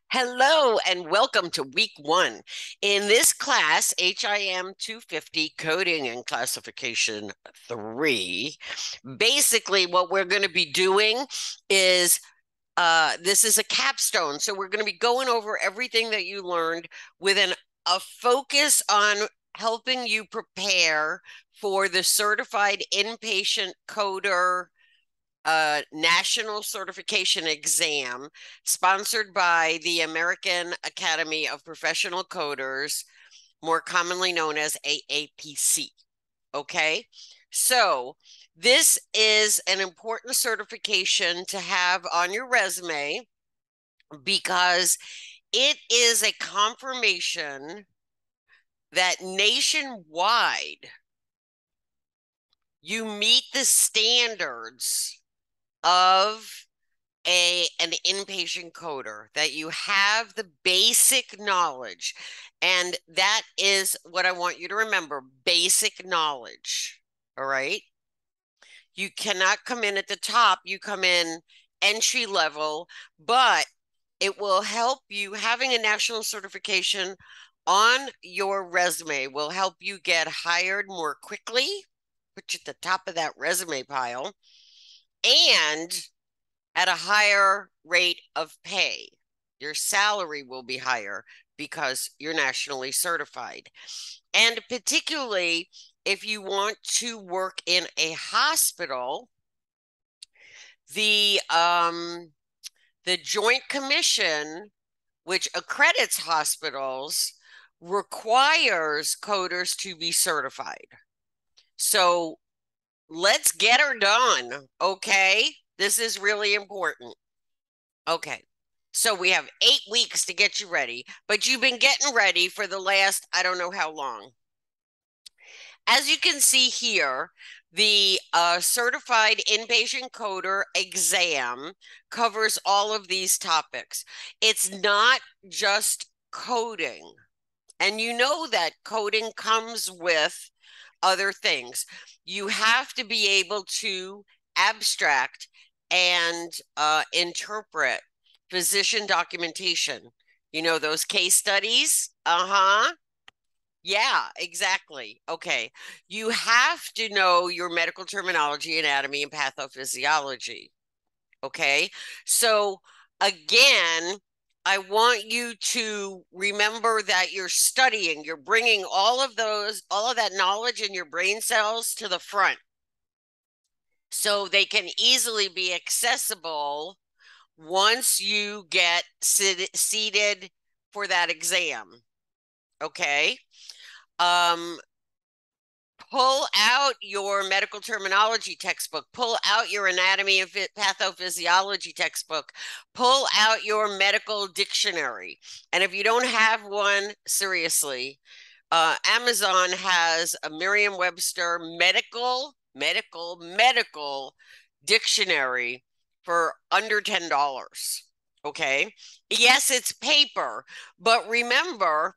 Hello and welcome to week one. In this class, HIM250 Coding and Classification 3, basically what we're going to be doing is this is a capstone. So we're going to be going over everything that you learned with a focus on helping you prepare for the certified inpatient coder national certification exam sponsored by the American Academy of Professional Coders, more commonly known as AAPC. Okay, so this is an important certification to have on your resume because it is a confirmation that nationwide you meet the standards of an inpatient coder, that you have the basic knowledge. And that is what I want you to remember, basic knowledge. All right. You cannot come in at the top, you come in entry level, but it will help you. Having a national certification on your resume will help you get hired more quickly, put you at the top of that resume pile, and at a higher rate of pay. Your salary will be higher because you're nationally certified. And particularly if you want to work in a hospital, the Joint Commission, which accredits hospitals, requires coders to be certified. So let's get her done, okay? This is really important. Okay. So we have 8 weeks to get you ready, but you've been getting ready for the last, I don't know how long. As you can see here, the certified inpatient coder exam covers all of these topics. It's not just coding. And you know that coding comes with other things. You have to be able to abstract and interpret physician documentation. You know, those case studies? Uh-huh. Yeah, exactly. Okay. You have to know your medical terminology, anatomy, and pathophysiology. Okay. So again, I want you to remember that you're studying, you're bringing all of that knowledge in your brain cells to the front so they can easily be accessible once you get seated for that exam. Okay. Um, Pull out your medical terminology textbook, pull out your anatomy and pathophysiology textbook, pull out your medical dictionary. And if you don't have one, seriously, Amazon has a Merriam-Webster medical dictionary for under $10. Okay. Yes, it's paper, but remember,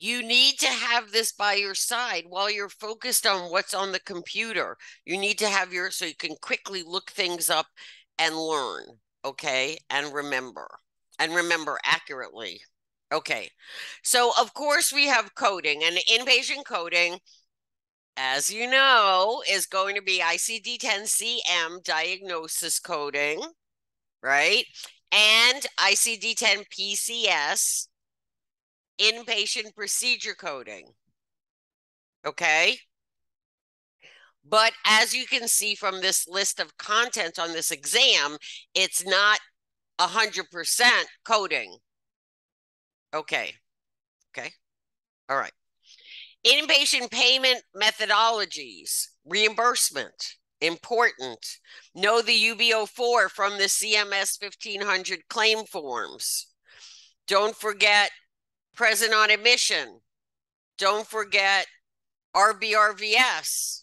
you need to have this by your side while you're focused on what's on the computer. You need to have so you can quickly look things up and learn, okay? And remember accurately. Okay. So, of course, we have coding, and inpatient coding, as you know, is going to be ICD-10-CM diagnosis coding, right? And ICD-10-PCS inpatient procedure coding. Okay. But as you can see from this list of content on this exam, it's not 100% coding. Okay. Okay. All right. Inpatient payment methodologies, reimbursement, important. Know the UB04 from the CMS 1500 claim forms. Don't forget present on admission. Don't forget RBRVS.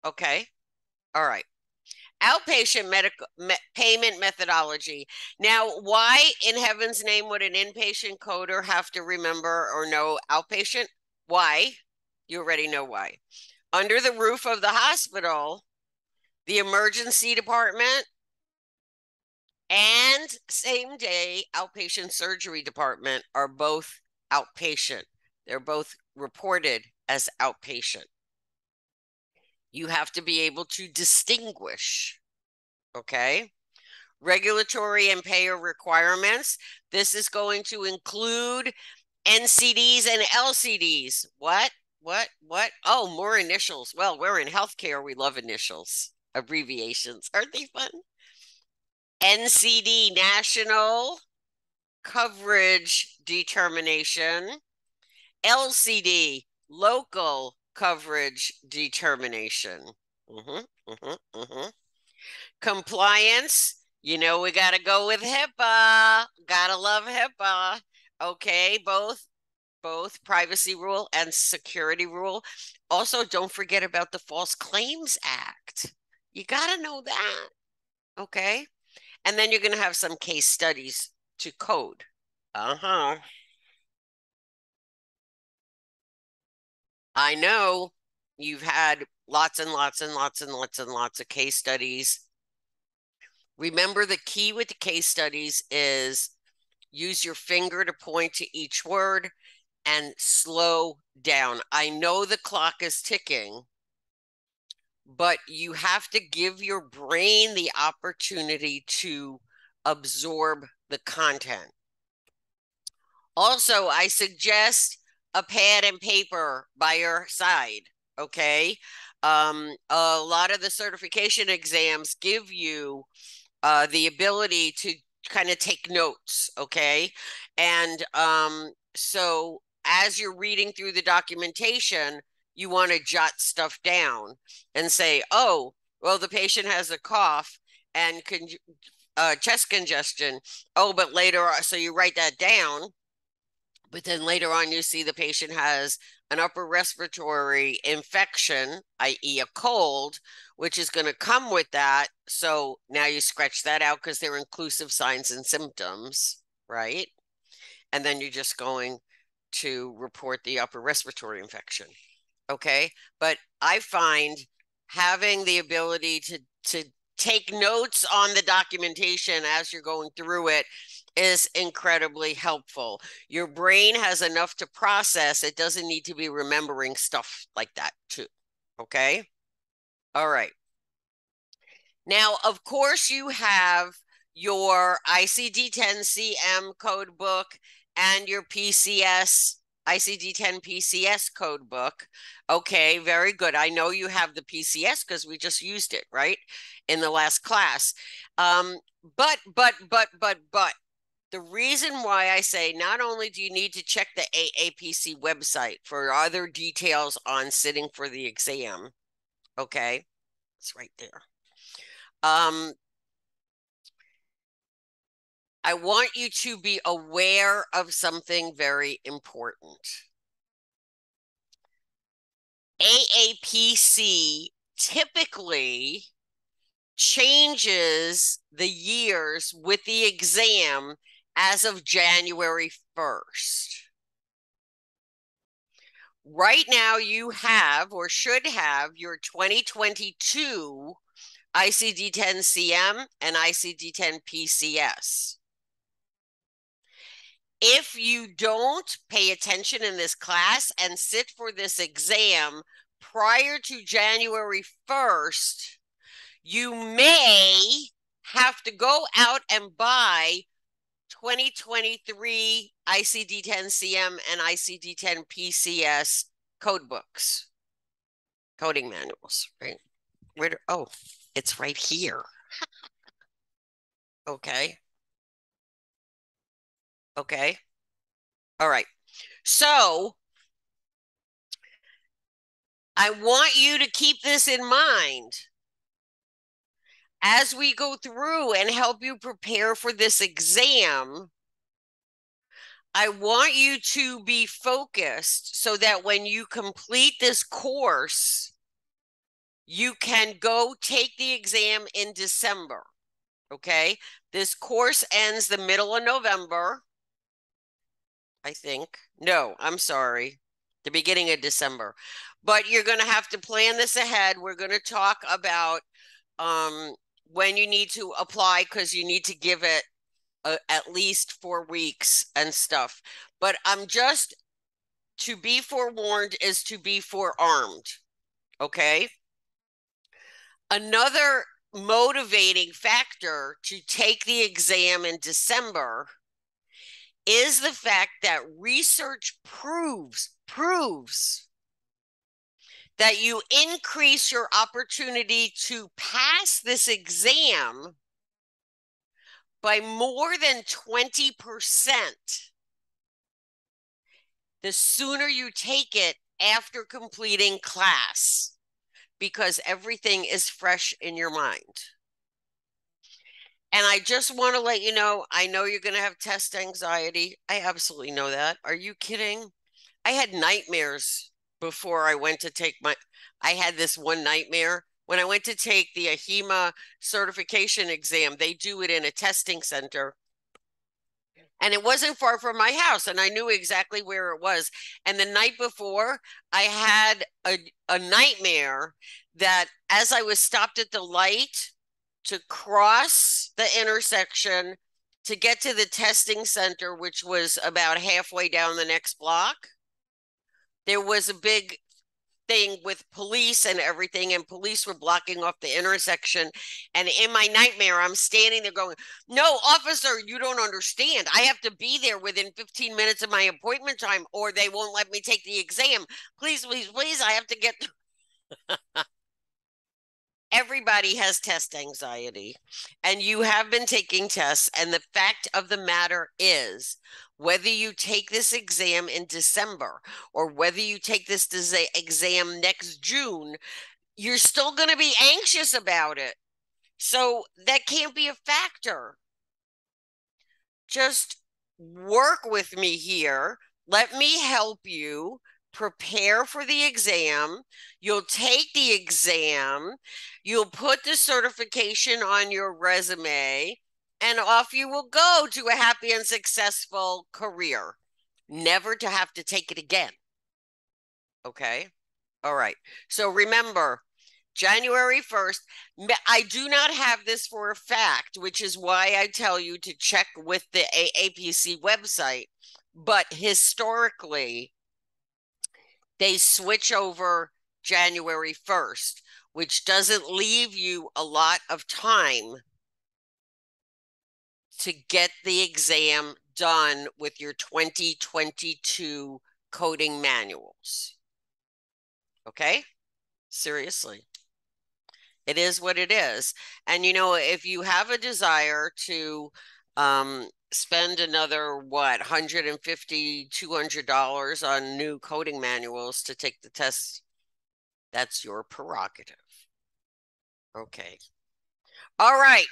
Okay. All right. Outpatient medical payment methodology. Now, why in heaven's name would an inpatient coder have to remember or know outpatient? Why? You already know why. Under the roof of the hospital, the emergency department, and same day outpatient surgery department are both outpatient. They're both reported as outpatient. You have to be able to distinguish, okay? Regulatory and payer requirements. This is going to include NCDs and LCDs. What? Oh, more initials. Well, we're in healthcare. We love initials, abbreviations. Aren't they fun? NCD, National Coverage Determination. LCD, Local Coverage Determination. Compliance, we got to go with HIPAA. Gotta love HIPAA. Okay, both privacy rule and security rule. Also, don't forget about the False Claims Act. You got to know that. Okay. And then you're going to have some case studies to code. I know you've had lots and lots and lots and lots and lots of case studies. Remember, the key with the case studies is use your finger to point to each word and slow down. I know the clock is ticking, but you have to give your brain the opportunity to absorb the content. Also, I suggest a pad and paper by your side, okay? A lot of the certification exams give you the ability to kind of take notes, okay? And so as you're reading through the documentation, you want to jot stuff down and say, oh, well, the patient has a cough and chest congestion. Oh, but later on, so you write that down. But then later on, you see the patient has an upper respiratory infection, i.e. a cold, which is going to come with that. So now you scratch that out because they're inclusive signs and symptoms, right? And then you're just going to report the upper respiratory infection, okay? But I find having the ability to take notes on the documentation as you're going through it is incredibly helpful. Your brain has enough to process. It doesn't need to be remembering stuff like that too. Okay? All right. Now, of course, you have your ICD-10-CM code book and your PCS, ICD-10 PCS code book. Okay, very good. I know you have the PCS because we just used it, right, in the last class. But the reason why I say not only do you need to check the AAPC website for other details on sitting for the exam, okay, it's right there. I want you to be aware of something very important. AAPC typically changes the years with the exam as of January 1st. Right now, you have or should have your 2022 ICD-10-CM and ICD-10-PCS. If you don't pay attention in this class and sit for this exam prior to January 1st, you may have to go out and buy 2023 ICD-10-CM and ICD-10-PCS code books, coding manuals, right? Oh, it's right here. Okay. Okay. All right. So I want you to keep this in mind as we go through and help you prepare for this exam. I want you to be focused so that when you complete this course, you can go take the exam in December, okay? This course ends the middle of November, I think. No, I'm sorry, the beginning of December. But you're going to have to plan this ahead. We're going to talk about when you need to apply, because you need to give it at least 4 weeks and stuff. But I'm just, to be forewarned is to be forearmed. Okay. Another motivating factor to take the exam in December is the fact that research proves that you increase your opportunity to pass this exam by more than 20% the sooner you take it after completing class, because everything is fresh in your mind. And I just want to let you know, I know you're going to have test anxiety. I absolutely know that. Are you kidding? I had nightmares before I went to take I had this one nightmare. When I went to take the AHIMA certification exam, they do it in a testing center. And it wasn't far from my house, and I knew exactly where it was. And the night before, I had a nightmare that as I was stopped at the light to cross the intersection to get to the testing center, which was about halfway down the next block, there was a big thing with police and everything, and police were blocking off the intersection. And in my nightmare, I'm standing there going, no, officer, you don't understand. I have to be there within 15 minutes of my appointment time, or they won't let me take the exam. Please, please, please, I have to get. Everybody has test anxiety, and you have been taking tests. And the fact of the matter is, whether you take this exam in December or whether you take this exam next June, you're still going to be anxious about it. So that can't be a factor. Just work with me here. Let me help you prepare for the exam. You'll take the exam. You'll put the certification on your resume, and off you will go to a happy and successful career, never to have to take it again. Okay? All right. So remember, January 1st, I do not have this for a fact, which is why I tell you to check with the AAPC website. But historically, they switch over January 1st, which doesn't leave you a lot of time to get the exam done with your 2022 coding manuals. Okay? Seriously. It is what it is. And, you know, if you have a desire to spend another, what, $150, $200 on new coding manuals to take the test, that's your prerogative. Okay. All right.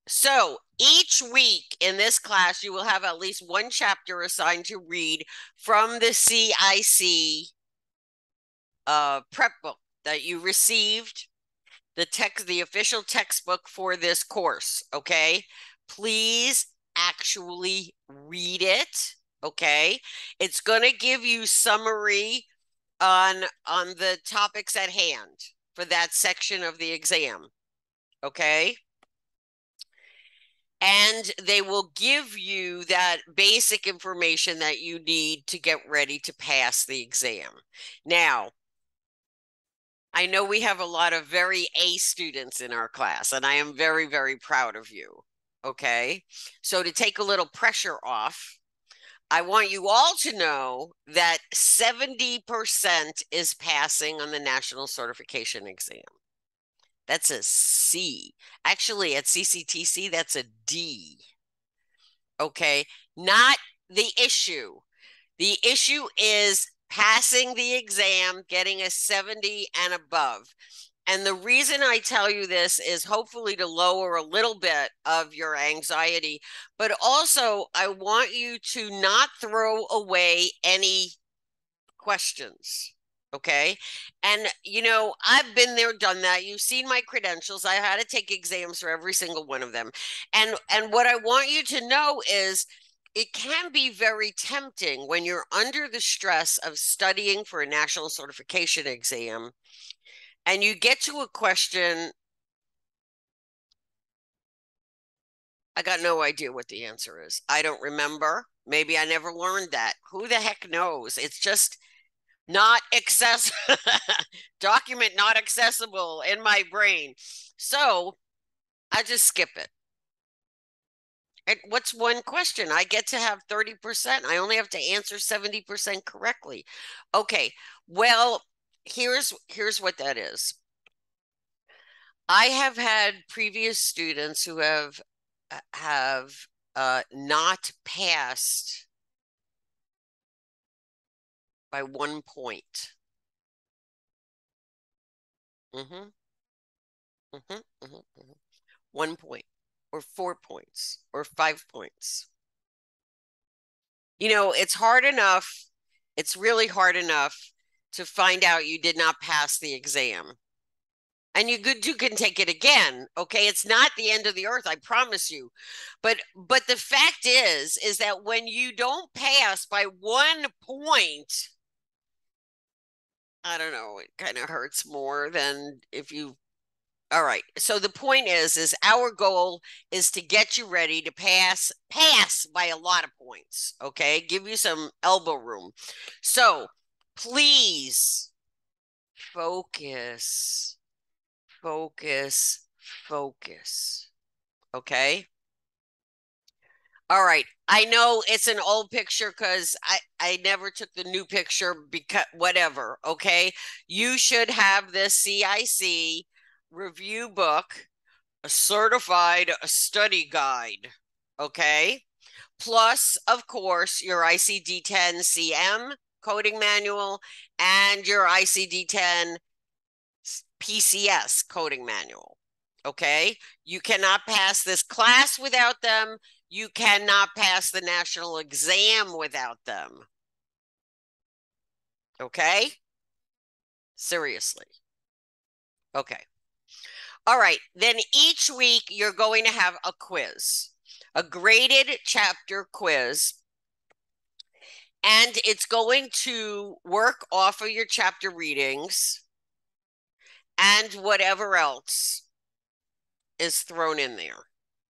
So each week in this class, you will have at least one chapter assigned to read from the CIC prep book that you received, the official textbook for this course. Okay. Please actually read it. Okay. It's going to give you summary on the topics at hand for that section of the exam. Okay. And they will give you that basic information that you need to get ready to pass the exam. Now, I know we have a lot of very A students in our class, and I am very, very proud of you. Okay. So to take a little pressure off, I want you all to know that 70% is passing on the national certification exam. That's a C. Actually, at CCTC, that's a D. Okay. Not the issue. The issue is passing the exam, getting a 70 and above. And the reason I tell you this is hopefully to lower a little bit of your anxiety, but also I want you to not throw away any questions. Okay. And, you know, I've been there, done that. You've seen my credentials. I had to take exams for every single one of them. And what I want you to know is it can be very tempting when you're under the stress of studying for a national certification exam and you get to a question I got no idea what the answer is. I don't remember. Maybe I never learned that. Who the heck knows? It's just not accessible. Document not accessible in my brain. So I just skip it. And what's one question? I get to have 30%. I only have to answer 70% correctly. Okay. Well, here's what that is. I have had previous students who have not passed by 1 point. Mm-hmm, mm-hmm, mm-hmm, mm-hmm. 1 point or 4 points or 5 points. You know, it's hard enough. It's really hard enough to find out you did not pass the exam. And you can take it again. Okay. It's not the end of the earth, I promise you. But the fact is that when you don't pass by 1 point, I don't know, it kind of hurts more than if you. All right. So the point is our goal is to get you ready to pass by a lot of points. Okay. Give you some elbow room. So please focus. Okay. All right. I know it's an old picture because I never took the new picture because whatever. Okay. You should have this CIC review book, a certified study guide. Okay. Plus, of course, your ICD-10 CM coding manual and your ICD-10 PCS coding manual. Okay. You cannot pass this class without them. You cannot pass the national exam without them. Okay. Seriously. Okay. All right. Then each week you're going to have a quiz, a graded chapter quiz. And it's going to work off of your chapter readings and whatever else is thrown in there.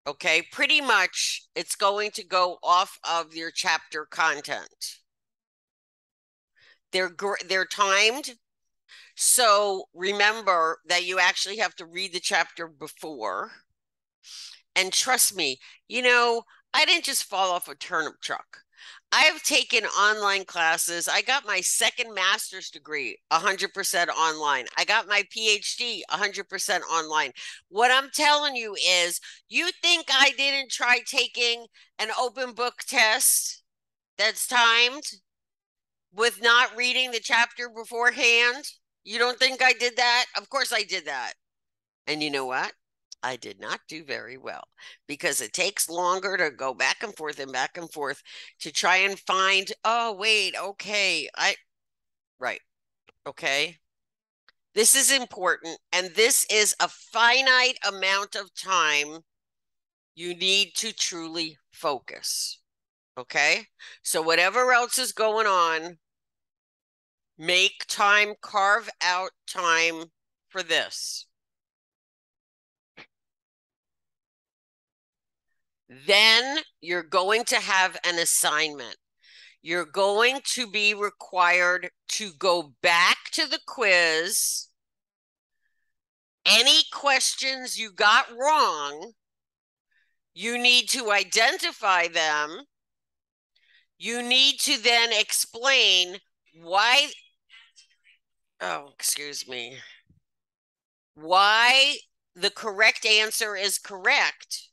Okay, pretty much it's going to go off of your chapter content. They're timed. So remember that you actually have to read the chapter before. And trust me, you know, I didn't just fall off a turnip truck. I've taken online classes. I got my second master's degree 100% online. I got my PhD 100% online. What I'm telling you is, you think I didn't try taking an open book test that's timed with not reading the chapter beforehand? You don't think I did that? Of course I did that. And you know what? I did not do very well because it takes longer to go back and forth to try and find, oh, wait, okay. Right. Okay. This is important. And this is a finite amount of time you need to truly focus. Okay. So whatever else is going on, make time, carve out time for this. Then you're going to have an assignment. You're going to be required to go back to the quiz. Any questions you got wrong, you need to identify them. You need to then explain why, oh, excuse me, why the correct answer is correct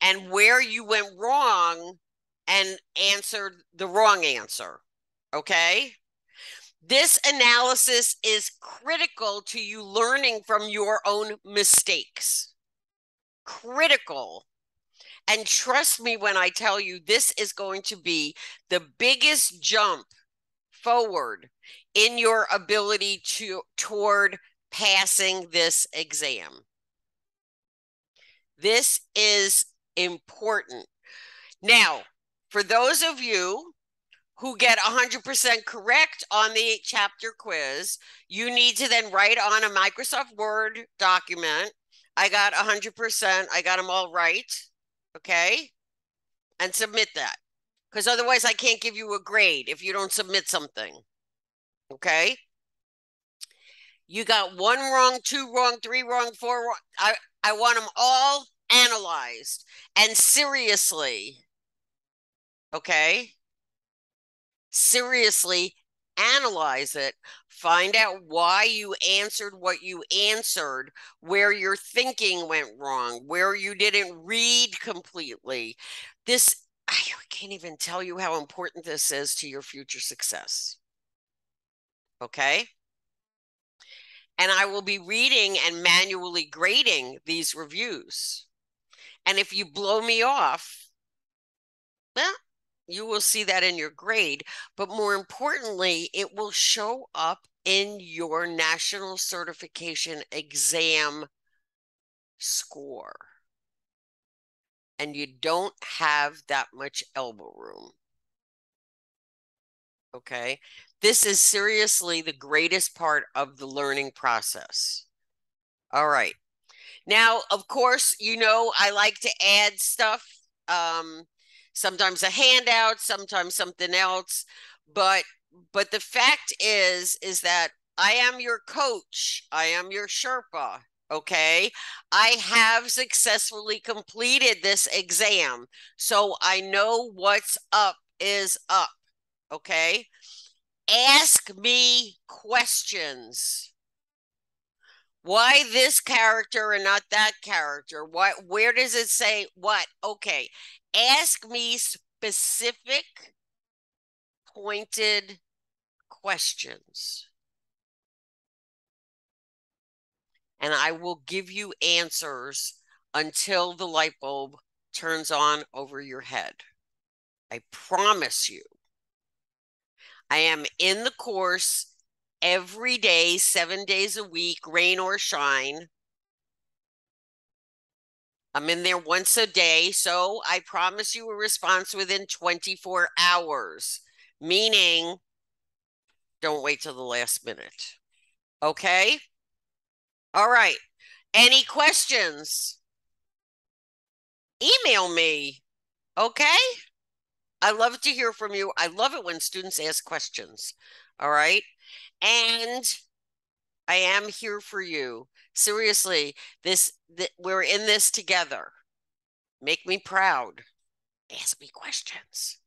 and where you went wrong and answered the wrong answer. Okay? This analysis is critical to you learning from your own mistakes. Critical. And trust me when I tell you, this is going to be the biggest jump forward in your ability toward passing this exam. This is important. Now, for those of you who get 100% correct on the chapter quiz, you need to then write on a Microsoft Word document, I got 100%, I got them all right. okay? And submit that. Because otherwise I can't give you a grade if you don't submit something, okay? You got one wrong, two wrong, three wrong, four wrong. I want them all analyzed and seriously, okay? Seriously analyze it, find out why you answered what you answered, where your thinking went wrong, where you didn't read completely. I can't even tell you how important this is to your future success. Okay? And I will be reading and manually grading these reviews. And if you blow me off, well, you will see that in your grade. But more importantly, it will show up in your national certification exam score. And you don't have that much elbow room. Okay. This is seriously the greatest part of the learning process. All right. Now, of course, I like to add stuff. Um, Sometimes a handout, sometimes something else. But the fact is that I am your coach. I am your Sherpa. Okay. I have successfully completed this exam. So I know what's up is up. Okay. Ask me questions. Why this character and not that character? Where does it say what? Okay. Ask me specific, pointed questions. And I will give you answers until the light bulb turns on over your head. I promise you. I am in the course every day, 7 days a week, rain or shine. I'm in there once a day, so I promise you a response within 24 hours, meaning don't wait till the last minute. Okay? All right. Any questions? Email me. Okay? I love to hear from you. I love it when students ask questions. All right? And I am here for you. Seriously, we're in this together. Make me proud. Ask me questions.